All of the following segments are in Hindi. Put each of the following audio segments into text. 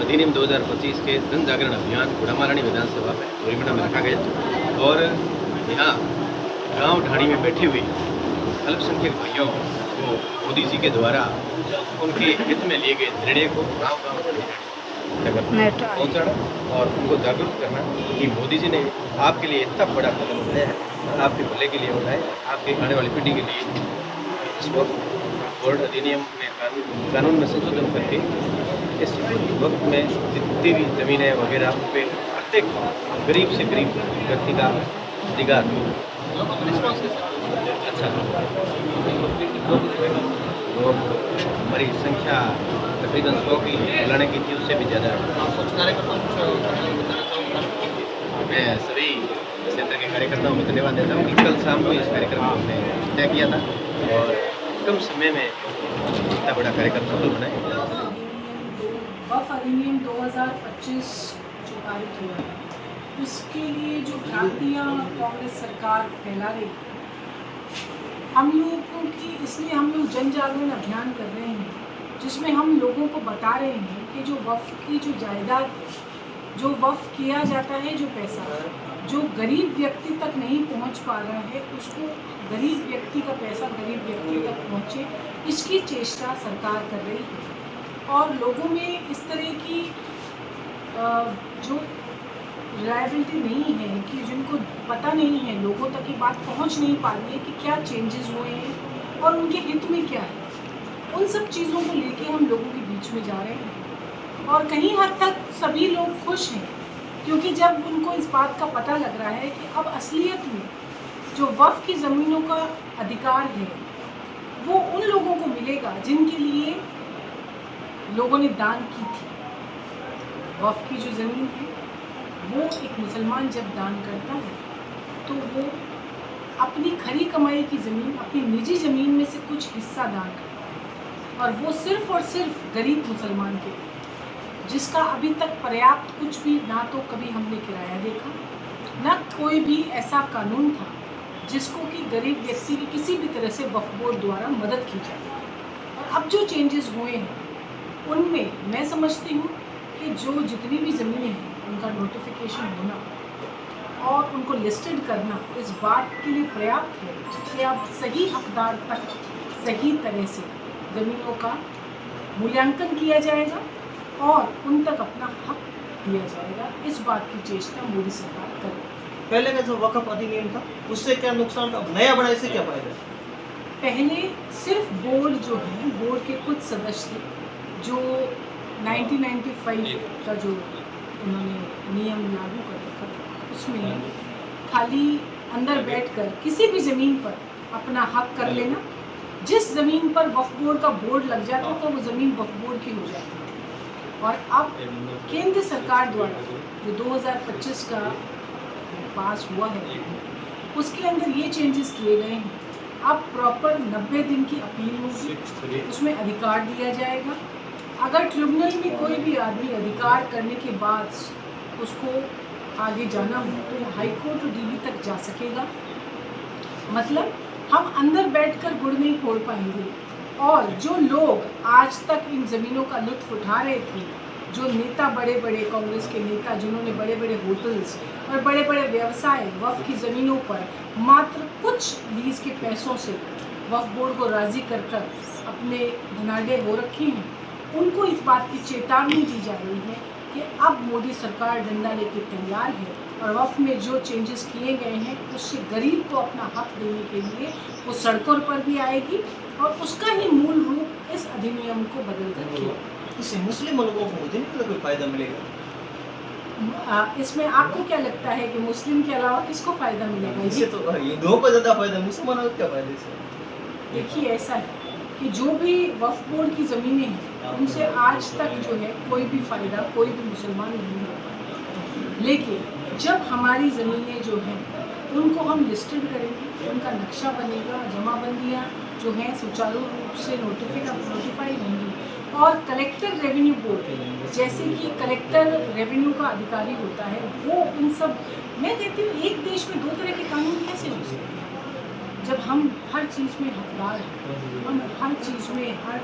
अधिनियम 2025 के जन जागरण अभियान गुड़ामारानी विधानसभा में गोरीमंडा में रखा गया और यहाँ गांव ढाणी में बैठे हुए अल्पसंख्यक भाइयों को मोदी जी के द्वारा उनके हित में लिए गए निर्णय को गांव-गांव तक पहुँचाना और उनको जागरूक करना कि मोदी जी ने आपके लिए इतना बड़ा कदम उठाया है, आपके भले के लिए उठाया, आपके आने वाली पीढ़ी के लिए इस वक्त बोर्ड अधिनियम में कानून में संशोधन करके इस वक्त में जितनी भी ज़मीनें वगैरह पे प्रत्येक गरीब से गरीब व्यक्ति का अधिकार अच्छा वो हमारी संख्या तकरीबन 100 की बुलाने की थी, उससे भी ज़्यादा है। मैं सभी क्षेत्र के कार्यकर्ताओं को धन्यवाद देता हूँ कि कल शाम को इस कार्यक्रम को हमने तय किया था और कम समय में इतना बड़ा कार्यक्रम सफल बनाया। वक्फ अधिनियम 2025 जो पारित हुआ है, उसके लिए जो भ्रांतियाँ कांग्रेस सरकार फैला रही है, हम लोगों की, इसलिए हम लोग जन जागरण अभियान कर रहे हैं, जिसमें हम लोगों को बता रहे हैं कि जो वक्फ की जो जायदाद, जो वक्फ किया जाता है, जो पैसा जो गरीब व्यक्ति तक नहीं पहुंच पा रहा है, उसको गरीब व्यक्ति का पैसा गरीब व्यक्ति तक पहुंचे, इसकी चेष्टा सरकार कर रही है। और लोगों में इस तरह की जो रिलायबिलिटी नहीं है, कि जिनको पता नहीं है, लोगों तक ये बात पहुंच नहीं पा रही है कि क्या चेंजेस हुए हैं और उनके हित में क्या है, उन सब चीज़ों को लेके हम लोगों के बीच में जा रहे हैं। और कहीं हद तक सभी लोग खुश हैं, क्योंकि जब उनको इस बात का पता लग रहा है कि अब असलियत में जो वक्फ की ज़मीनों का अधिकार है वो उन लोगों को मिलेगा जिनके लिए लोगों ने दान की थी। वक्फ की जो ज़मीन है, वो एक मुसलमान जब दान करता है तो वो अपनी खरी कमाई की ज़मीन, अपनी निजी ज़मीन में से कुछ हिस्सा दान करता है, और वो सिर्फ़ और सिर्फ गरीब मुसलमान के लिए, जिसका अभी तक पर्याप्त कुछ भी ना तो कभी हमने किराया देखा, ना कोई भी ऐसा कानून था जिसको कि गरीब व्यक्ति की किसी भी तरह से वक्फ बोर्ड द्वारा मदद की जाए। और अब जो चेंजेस हुए हैं उनमें मैं समझती हूँ कि जो जितनी भी ज़मीनें हैं उनका नोटिफिकेशन होना और उनको लिस्टेड करना इस बात के लिए पर्याप्त है कि अब सही हकदार तक सही तरह से ज़मीनों का मूल्यांकन किया जाएगा और उन तक अपना हक दिया जाएगा। इस बात की चेष्टा मोदी सरकार कर रही है। पहले का जो वक्फ अधिनियम था उससे क्या नुकसान था, नया बना इससे क्या फायदा? पहले सिर्फ बोर्ड जो है, बोर्ड के कुछ सदस्य जो 1995 का जो उन्होंने नियम लागू कर रखा था, उसमें खाली अंदर बैठकर किसी भी ज़मीन पर अपना हक कर लेना, जिस ज़मीन पर वक्फ बोर्ड का बोर्ड लग जाता था वो ज़मीन वक्फ बोर्ड की हो जाती थी। और अब केंद्र सरकार द्वारा जो 2025 का पास हुआ है, उसके अंदर ये चेंजेस किए गए हैं। अब प्रॉपर 90 दिन की अपील होगी, उसमें अधिकार दिया जाएगा। अगर ट्रिब्यूनल में कोई भी आदमी अधिकार करने के बाद उसको आगे जाना हो तो हाई कोर्ट और डीवी तक जा सकेगा। मतलब हम अंदर बैठकर गुड़ नहीं फोड़ पाएंगे। और जो लोग आज तक इन ज़मीनों का लुत्फ़ उठा रहे थे, जो नेता, बड़े बड़े कांग्रेस के नेता जिन्होंने बड़े बड़े होटल्स और बड़े बड़े व्यवसाय वक्फ की ज़मीनों पर मात्र कुछ लीज़ के पैसों से वक्फ बोर्ड को राज़ी कर कर अपने धनाढ्य हो रखे हैं, उनको इस बात की चेतावनी दी जा रही है कि अब मोदी सरकार डंडा लेके तैयार है और वक्फ में जो चेंजेस किए गए हैं उससे गरीब को अपना हक देने के लिए वो सड़कों पर भी आएगी और उसका ही मूल रूप इस अधिनियम को बदल कर किया। इससे मुस्लिम लोगों को मुझे नहीं कोई फायदा मिलेगा। इसमें आपको क्या लगता है कि मुस्लिम के अलावा किसको फ़ायदा मिलेगा? इससे तो हिंदुओं को ज़्यादा फायदा, मुसलमानों को क्या फायदा इससे? देखिए, ऐसा है कि जो भी वक्फ बोर्ड की ज़मीनें हैं उनसे आज तक जो है कोई भी फ़ायदा कोई भी मुसलमान नहीं होगा। लेकिन जब हमारी ज़मीनें जो हैं उनको हम लिस्टेड करेंगे, उनका नक्शा बनेगा, जमाबंदियाँ जो हैं सुचारू रूप से नोटिफाई होंगी और कलेक्टर रेवेन्यू बोर्ड, जैसे कि कलेक्टर रेवेन्यू का अधिकारी होता है, वो इन सब, मैं कहती हूँ एक देश में दो तरह के कानून कैसे हो सकते हैं जब हम हर चीज़ में हकदार हैं, हम हर चीज़ में हर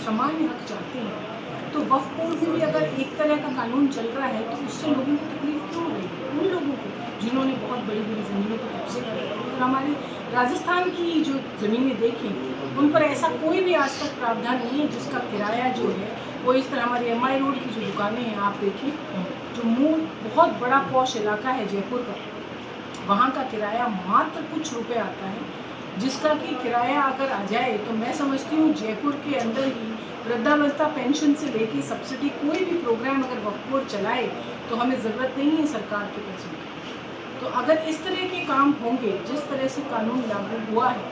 सामान्य हक चाहते हैं। तो वक्फ बोर्ड में भी अगर एक तरह का कानून चल रहा है तो उससे लोगों को तकलीफ क्यों हो रही है? उन लोगों को जिन्होंने बहुत बड़ी बड़ी ज़मीनों पर कब्जे कर रखे हैं। और हमारे राजस्थान की जो ज़मीनें देखें उन पर ऐसा कोई भी आज तक प्रावधान नहीं है जिसका किराया जो है वो इस तरह हमारी MI रोड की जो दुकानें हैं आप देखिए, जो मूल बहुत बड़ा पॉश इलाका है जयपुर का, वहाँ का किराया मात्र कुछ रुपए आता है, जिसका कि किराया अगर आ जाए तो मैं समझती हूँ जयपुर के अंदर ही वृद्धावस्था पेंशन से लेके सब्सिडी कोई भी प्रोग्राम अगर वक्फ बोर्ड चलाए तो हमें ज़रूरत नहीं है सरकार के पैसों की। तो अगर इस तरह के काम होंगे, जिस तरह से कानून लागू हुआ है,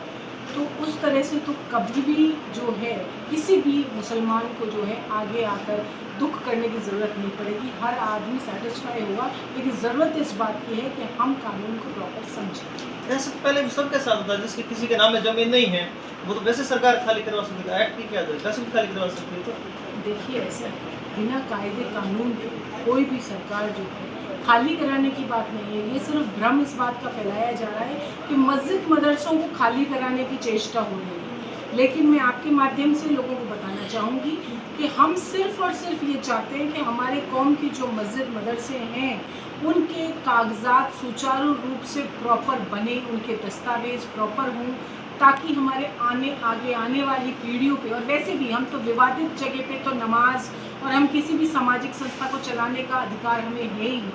तो उस तरह से तो कभी भी जो है किसी भी मुसलमान को जो है आगे आकर दुख करने की ज़रूरत नहीं पड़ेगी। हर आदमी सेटिस्फाई होगा, लेकिन ज़रूरत इस बात की है कि हम कानून को प्रॉपर समझें। ऐसे तो पहले भी सबके साथ होता है, जिसके किसी के नाम में जमीन नहीं है वो तो वैसे सरकार खाली करवा सकती है। एक्ट की क्या जरूरत है, वैसे भी खाली करवा सकती है। तो देखिए ऐसा है, बिना कायदे कानून के कोई भी सरकार जो है खाली कराने की बात नहीं है। ये सिर्फ भ्रम इस बात का फैलाया जा रहा है कि मस्जिद मदरसों को खाली कराने की चेष्टा हो रही है। लेकिन मैं आपके माध्यम से लोगों को बताना चाहूँगी कि हम सिर्फ और सिर्फ ये चाहते हैं कि हमारे कौम की जो मस्जिद मदरसे हैं उनके कागजात सुचारू रूप से प्रॉपर बने, उनके दस्तावेज प्रॉपर हों, ताकि हमारे आगे आने वाली पीढ़ियों पे, और वैसे भी हम तो विवादित जगह पे तो नमाज और हम किसी भी सामाजिक संस्था को चलाने का अधिकार हमें है ही नहीं,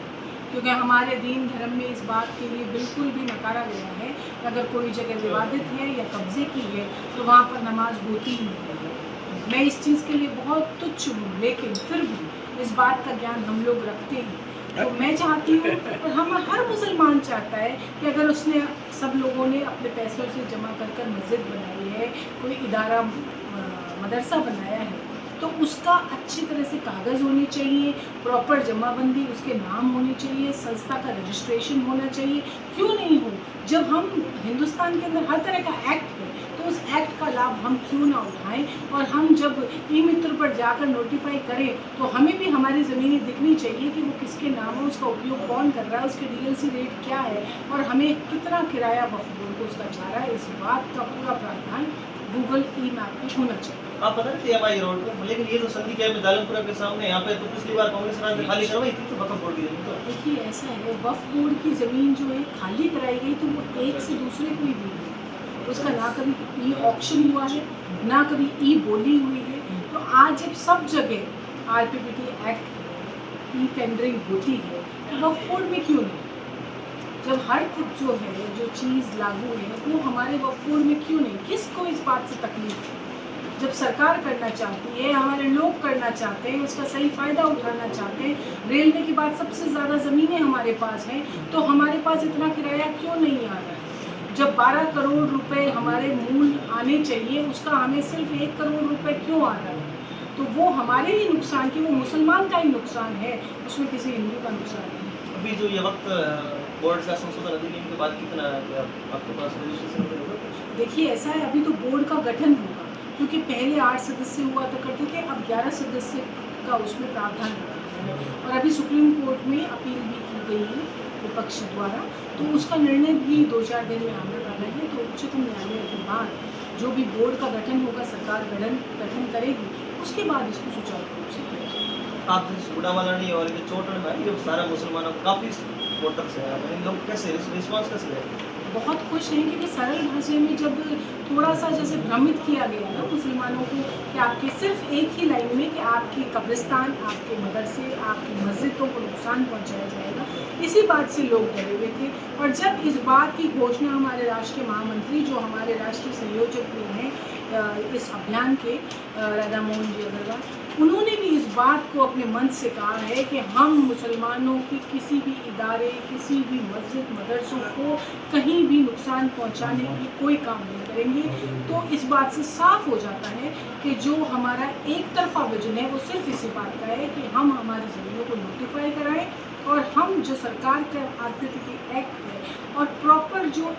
क्योंकि हमारे दीन धर्म में इस बात के लिए बिल्कुल भी नकारा गया है कि अगर कोई जगह विवादित है या कब्जे की है तो वहाँ पर नमाज होती ही नहीं है। मैं इस चीज़ के लिए बहुत तुच्छ हूँ, लेकिन फिर भी इस बात का ज्ञान हम लोग रखते हैं। तो मैं चाहती हूँ और हम हर मुसलमान चाहता है कि अगर उसने सब लोगों ने अपने पैसों से जमा कर मस्जिद बनाई है, कोई इदारा मदरसा बनाया है, तो उसका अच्छी तरह से कागज़ होने चाहिए, प्रॉपर जमाबंदी उसके नाम होनी चाहिए, संस्था का रजिस्ट्रेशन होना चाहिए। क्यों नहीं हो? जब हम हिंदुस्तान के अंदर हर तरह का एक्ट है तो उस एक्ट का लाभ हम क्यों ना उठाएं? और हम जब ई-मित्र पर जाकर नोटिफाई करें तो हमें भी हमारी ज़मीनें दिखनी चाहिए कि वो किसके नाम है, उसका उपयोग कौन कर रहा है, उसके DLC रेट क्या है और हमें कितना किराया वक्फ बोर्ड को उसका जा रहा है। इस बात का पूरा प्रावधान गूगल ई-मैप पे होना चाहिए। आप बता रहे थे MI रोड पे, लेकिन ये जो संधि क्या है दालमपुरा के सामने, यहाँ पे तो पिछली बार कांग्रेस ने खाली करवाई थी तो वक्फ बोर्ड की जमीन। तो देखिए ऐसा है, वक्फ बोर्ड की ज़मीन जो है खाली कराई गई तो वो एक से दूसरे को ही दी गई, उसका ना कभी ऑक्शन हुआ है ना कभी बोली हुई है। तो आज जब सब जगह RPPT एक्ट टेंडरिंग होती है तो वक्फ बोर्ड में क्यों नहीं? जब हर कुछ जो है जो चीज़ लागू है वो हमारे वक्फ बोर्ड में क्यों नहीं? किसको इस बात से तकलीफ है? जब सरकार करना चाहती है, हमारे लोग करना चाहते हैं, उसका सही फ़ायदा उठाना चाहते हैं, रेलवे के बाद सबसे ज़्यादा ज़मीनें हमारे पास हैं, तो हमारे पास इतना किराया क्यों नहीं आ रहा है? जब 12 करोड़ रुपए हमारे मूल आने चाहिए, उसका हमें सिर्फ 1 करोड़ रुपए क्यों आ रहा है? तो वो हमारे ही नुकसान की, वो मुसलमान का ही नुकसान है, उसमें किसी हिंदू का नुकसान नहीं है। अभी जो ये वक्त बोर्ड का संशोधन अधिनियम के बाद कितना आपके पास रजिस्ट्रेशन होगा? देखिए ऐसा है, अभी तो बोर्ड का गठन होगा, क्योंकि पहले 8 सदस्य हुआ तो करते थे, अब 11 सदस्य का उसमें प्रावधान रखा है और अभी सुप्रीम कोर्ट में अपील भी की गई है विपक्ष द्वारा, तो उसका निर्णय भी 2-4 दिन में आने वाला है। तो उच्चतम न्यायालय के बाद जो भी बोर्ड का गठन होगा, सरकार गठन करेगी, उसके बाद इसको सुचारू रूप से किया जाएगा। आप बूढ़ावाला नहीं और ये चोटन में ये सारा मुसलमानों काफ़ी वोटर्स हैं, इन लोग कैसे रिस्पॉन्स कैसे दें? बहुत खुश हैं, क्योंकि सरल भाषा में जब थोड़ा सा जैसे भ्रमित किया गया ना मुसलमानों को कि आपके सिर्फ एक ही लाइन में कि आपके कब्रिस्तान, आपके मदरसे, आपकी मस्जिदों को नुकसान पहुंचाया जाएगा, इसी बात से लोग डरे हुए थे। और जब इस बात की घोषणा हमारे राष्ट्रीय महामंत्री जो हमारे राष्ट्रीय संयोजक हुए हैं इस अभियान के, राधा मोहन जी अग्रवाल, उन्होंने भी इस बात को अपने मन से कहा है कि हम मुसलमानों की किसी भी इदारे, किसी भी मस्जिद मदरसों को कहीं भी नुकसान पहुंचाने की कोई काम नहीं करेंगे। तो इस बात से साफ हो जाता है कि जो हमारा एक तरफा विजन है वो सिर्फ इसी बात का है कि हम हमारी ज़मीनों को नोटिफाई कराएं और हम जो सरकार का RPPT एक्ट है और प्रॉपर जो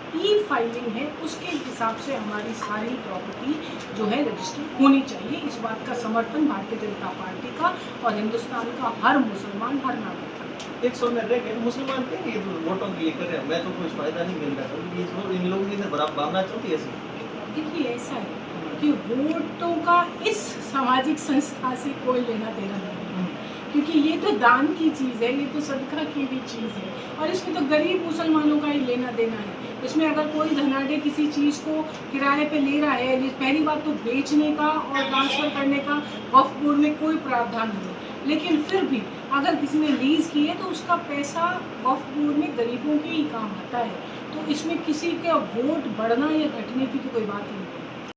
फाइलिंग है उसके हिसाब से हमारी सारी प्रॉपर्टी जो है रजिस्टर होनी चाहिए। इस बात का समर्थन भारतीय जनता पार्टी का और हिंदुस्तान का हर मुसलमान, हर नागरिक। एक सौ में रह गए मुसलमान कहेंगे ये तो वोटों के लिए कर रहे हैं, मैं तो कुछ फायदा नहीं मिल रहा है, इन लोगों की भावना चलती है ऐसी। देखिए ऐसा है कि वोटों का इस सामाजिक संस्था से कोई लेना देना नहीं है। क्योंकि ये तो दान की चीज़ है, ये तो सदका की भी चीज़ है और इसमें तो गरीब मुसलमानों का ही लेना देना है। इसमें अगर कोई धनाढ्य किसी चीज़ को किराए पे ले रहा है, पहली बात तो बेचने का और ट्रांसफ़र करने का वक्फ बोर्ड में कोई प्रावधान नहीं है। लेकिन फिर भी अगर किसी ने लीज़ की है तो उसका पैसा वक्फ बोर्ड में गरीबों के ही काम आता है। तो इसमें किसी का वोट बढ़ना या घटने की तो कोई बात ही नहीं।